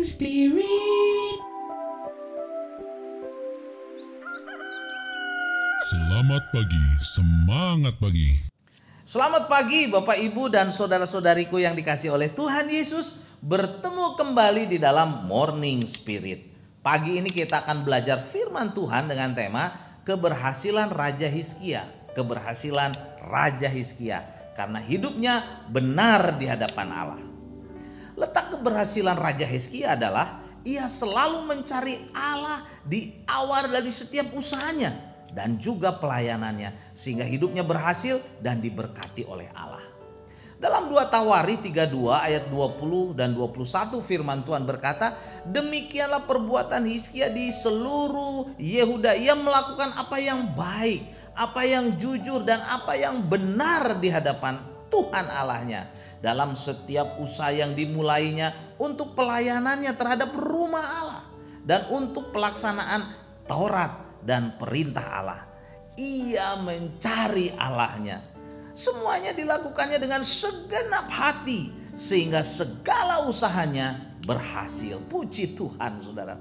Spirit. Selamat pagi, semangat pagi. Selamat pagi Bapak Ibu dan saudara-saudariku yang dikasihi oleh Tuhan Yesus. Bertemu kembali di dalam Morning Spirit. Pagi ini kita akan belajar firman Tuhan dengan tema keberhasilan Raja Hizkia. Keberhasilan Raja Hizkia karena hidupnya benar di hadapan Allah. Letak keberhasilan Raja Hizkia adalah ia selalu mencari Allah di awal dari setiap usahanya dan juga pelayanannya, sehingga hidupnya berhasil dan diberkati oleh Allah. Dalam 2 Tawari 32 ayat 20 dan 21 firman Tuhan berkata, demikianlah perbuatan Hizkia di seluruh Yehuda. Ia melakukan apa yang baik, apa yang jujur dan apa yang benar di hadapan Tuhan Allahnya. Dalam setiap usaha yang dimulainya untuk pelayanannya terhadap rumah Allah dan untuk pelaksanaan Taurat dan perintah Allah. Ia mencari Allahnya. Semuanya dilakukannya dengan segenap hati sehingga segala usahanya berhasil. Puji Tuhan, saudara.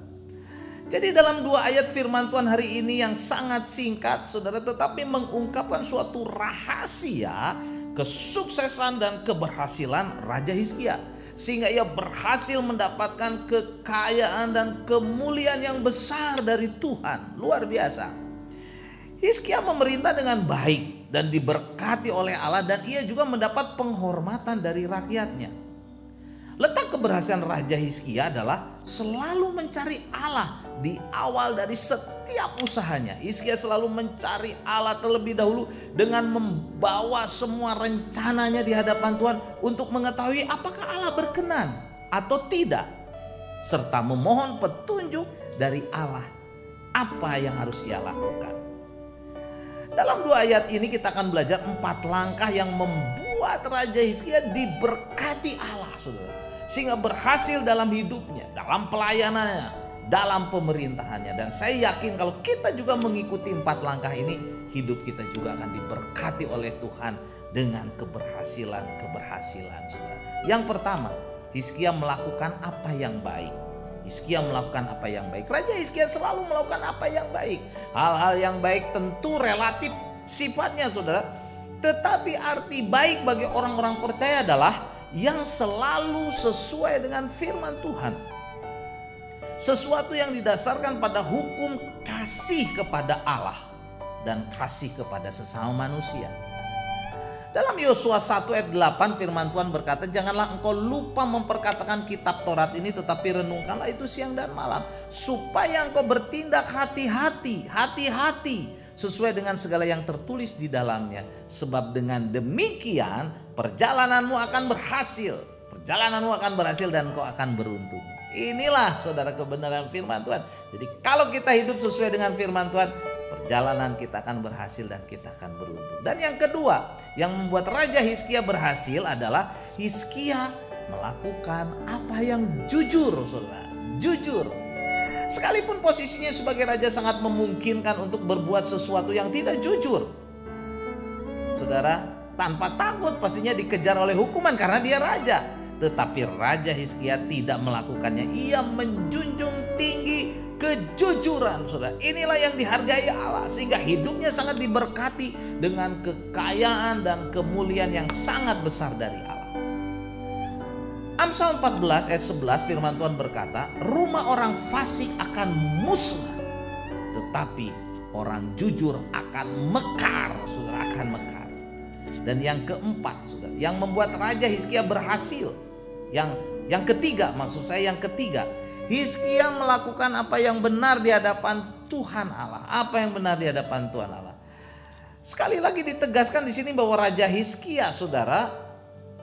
Jadi dalam 2 ayat firman Tuhan hari ini yang sangat singkat, saudara, tetapi mengungkapkan suatu rahasia kesuksesan dan keberhasilan Raja Hizkia, sehingga ia berhasil mendapatkan kekayaan dan kemuliaan yang besar dari Tuhan. Luar biasa. Hizkia memerintah dengan baik dan diberkati oleh Allah, dan ia juga mendapat penghormatan dari rakyatnya. Letak keberhasilan Raja Hizkia adalah selalu mencari Allah di awal dari setiap usahanya. Hizkia selalu mencari Allah terlebih dahulu dengan membawa semua rencananya di hadapan Tuhan untuk mengetahui apakah Allah berkenan atau tidak, serta memohon petunjuk dari Allah apa yang harus ia lakukan. Dalam 2 ayat ini kita akan belajar 4 langkah yang membuat Raja Hizkia diberkati Allah, saudara, sehingga berhasil dalam hidupnya, dalam pelayanannya, dalam pemerintahannya. Dan saya yakin kalau kita juga mengikuti 4 langkah ini, hidup kita juga akan diberkati oleh Tuhan dengan keberhasilan, saudara. Yang pertama, Hizkia melakukan apa yang baik. Hizkia melakukan apa yang baik. Raja Hizkia selalu melakukan apa yang baik. Hal-hal yang baik tentu relatif sifatnya, saudara. Tetapi arti baik bagi orang-orang percaya adalah yang selalu sesuai dengan firman Tuhan. Sesuatu yang didasarkan pada hukum kasih kepada Allah dan kasih kepada sesama manusia. Dalam Yosua 1 ayat 8 firman Tuhan berkata, janganlah engkau lupa memperkatakan kitab Taurat ini, tetapi renungkanlah itu siang dan malam, supaya engkau bertindak hati-hati sesuai dengan segala yang tertulis di dalamnya. Sebab dengan demikian perjalananmu akan berhasil. Perjalananmu akan berhasil dan engkau akan beruntung. Inilah, saudara, kebenaran firman Tuhan. Jadi kalau kita hidup sesuai dengan firman Tuhan, perjalanan kita akan berhasil dan kita akan beruntung. Dan yang kedua yang membuat Raja Hizkia berhasil adalah Hizkia melakukan apa yang jujur, saudara. Jujur. Sekalipun posisinya sebagai raja sangat memungkinkan untuk berbuat sesuatu yang tidak jujur, saudara, tanpa takut pastinya dikejar oleh hukuman karena dia raja. Tetapi Raja Hizkia tidak melakukannya. Ia menjunjung tinggi kejujuran, saudara. Inilah yang dihargai Allah, sehingga hidupnya sangat diberkati dengan kekayaan dan kemuliaan yang sangat besar dari Allah. Amsal 14 ayat 11 firman Tuhan berkata, rumah orang fasik akan musnah, tetapi orang jujur akan mekar, saudara, akan mekar. Dan yang keempat, saudara, yang membuat Raja Hizkia berhasil, yang ketiga, maksud saya yang ketiga, Hizkia melakukan apa yang benar di hadapan Tuhan Allah. Apa yang benar di hadapan Tuhan Allah. Sekali lagi ditegaskan di sini bahwa Raja Hizkia, saudara,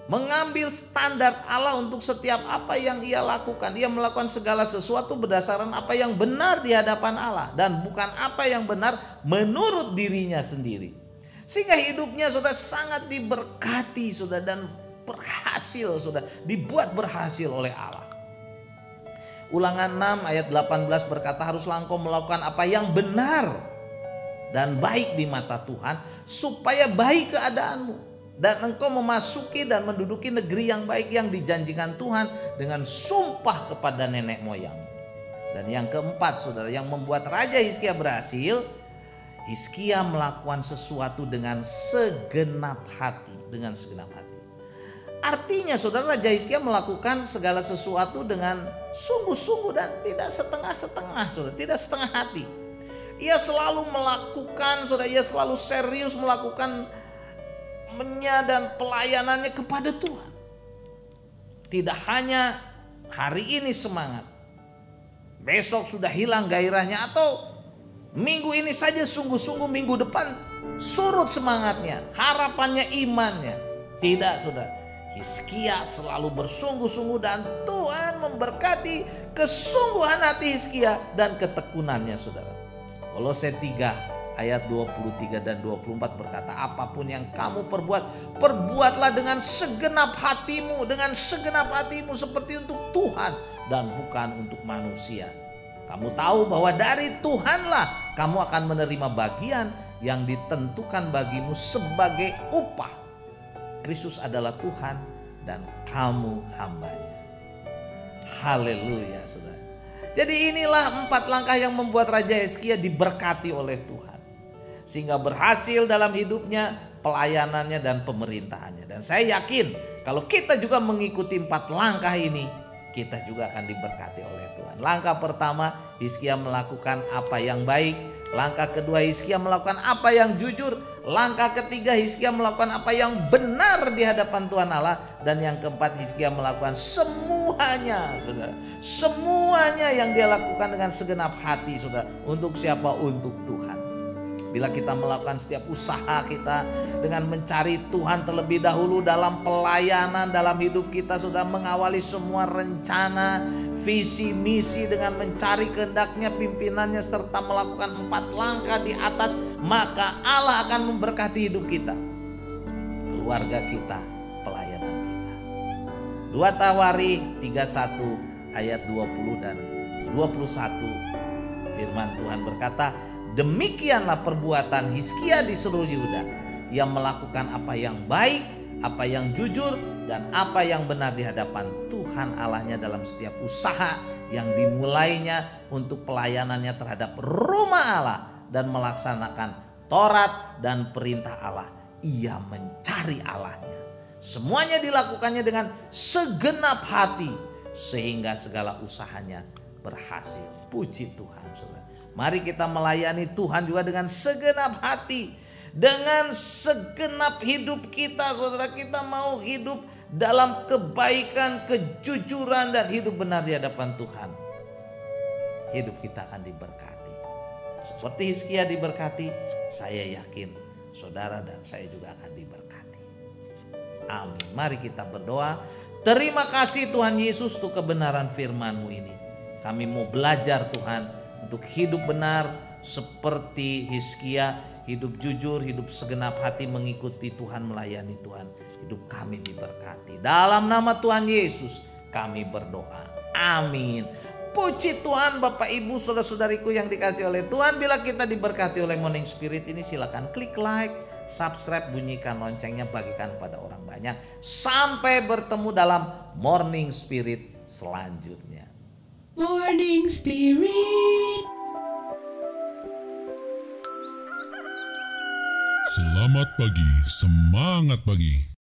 mengambil standar Allah untuk setiap apa yang ia lakukan. Ia melakukan segala sesuatu berdasarkan apa yang benar di hadapan Allah dan bukan apa yang benar menurut dirinya sendiri. Sehingga hidupnya, saudara, sangat diberkati, saudara, dan berhasil, saudara, dibuat berhasil oleh Allah. Ulangan 6 ayat 18 berkata, haruslah engkau melakukan apa yang benar dan baik di mata Tuhan, supaya baik keadaanmu dan engkau memasuki dan menduduki negeri yang baik yang dijanjikan Tuhan dengan sumpah kepada nenek moyangmu. Dan yang keempat, saudara, yang membuat Raja Hizkia berhasil, Hizkia melakukan sesuatu dengan segenap hati, dengan segenap hati. Artinya saudara, Raja Hizkia melakukan segala sesuatu dengan sungguh-sungguh dan tidak setengah-setengah, saudara, tidak setengah hati. Ia selalu melakukan, saudara, ia selalu serius melakukan dan pelayanannya kepada Tuhan. Tidak hanya hari ini semangat, besok sudah hilang gairahnya, atau minggu ini saja sungguh-sungguh, minggu depan surut semangatnya, harapannya, imannya. Tidak, saudara. Hizkia selalu bersungguh-sungguh dan Tuhan memberkati kesungguhan hati Hizkia dan ketekunannya, saudara. Kolose 3 ayat 23 dan 24 berkata, apapun yang kamu perbuat, perbuatlah dengan segenap hatimu, dengan segenap hatimu seperti untuk Tuhan dan bukan untuk manusia. Kamu tahu bahwa dari Tuhanlah kamu akan menerima bagian yang ditentukan bagimu sebagai upah. Kristus adalah Tuhan dan kamu hambanya. Haleluya, saudara. Jadi inilah 4 langkah yang membuat Raja Hizkia diberkati oleh Tuhan, sehingga berhasil dalam hidupnya, pelayanannya dan pemerintahannya. Dan saya yakin kalau kita juga mengikuti 4 langkah ini, kita juga akan diberkati oleh Tuhan. Langkah pertama, Hizkia melakukan apa yang baik. Langkah kedua, Hizkia melakukan apa yang jujur. Langkah ketiga, Hizkia melakukan apa yang benar di hadapan Tuhan Allah. Dan yang keempat, Hizkia melakukan semuanya, saudara. Semuanya yang dia lakukan dengan segenap hati, saudara. Untuk siapa? Untuk Tuhan. Bila kita melakukan setiap usaha kita dengan mencari Tuhan terlebih dahulu dalam pelayanan, dalam hidup kita sudah mengawali semua rencana, visi, misi dengan mencari kehendaknya, pimpinannya, serta melakukan 4 langkah di atas, maka Allah akan memberkati hidup kita, keluarga kita, pelayanan kita. 2 Tawari 31 ayat 20 dan 21 firman Tuhan berkata, demikianlah perbuatan Hizkia di seluruh Yehuda. Ia melakukan apa yang baik, apa yang jujur, dan apa yang benar di hadapan Tuhan Allahnya dalam setiap usaha yang dimulainya untuk pelayanannya terhadap rumah Allah dan melaksanakan Taurat dan perintah Allah. Ia mencari Allahnya. Semuanya dilakukannya dengan segenap hati sehingga segala usahanya berhasil. Puji Tuhan, saudara. Mari kita melayani Tuhan juga dengan segenap hati, dengan segenap hidup kita, saudara. Kita mau hidup dalam kebaikan, kejujuran, dan hidup benar di hadapan Tuhan. Hidup kita akan diberkati. Seperti Hizkia diberkati, saya yakin saudara dan saya juga akan diberkati. Amin. Mari kita berdoa. Terima kasih Tuhan Yesus untuk kebenaran firman-Mu ini. Kami mau belajar Tuhan untuk hidup benar seperti Hizkia, hidup jujur, hidup segenap hati mengikuti Tuhan, melayani Tuhan. Hidup kami diberkati. Dalam nama Tuhan Yesus kami berdoa. Amin. Puji Tuhan, Bapak Ibu, saudara-saudariku yang dikasih oleh Tuhan. Bila kita diberkati oleh Morning Spirit ini, silakan klik like, subscribe, bunyikan loncengnya, bagikan pada orang banyak. Sampai bertemu dalam Morning Spirit selanjutnya. Morning Spirit. Selamat pagi, semangat pagi.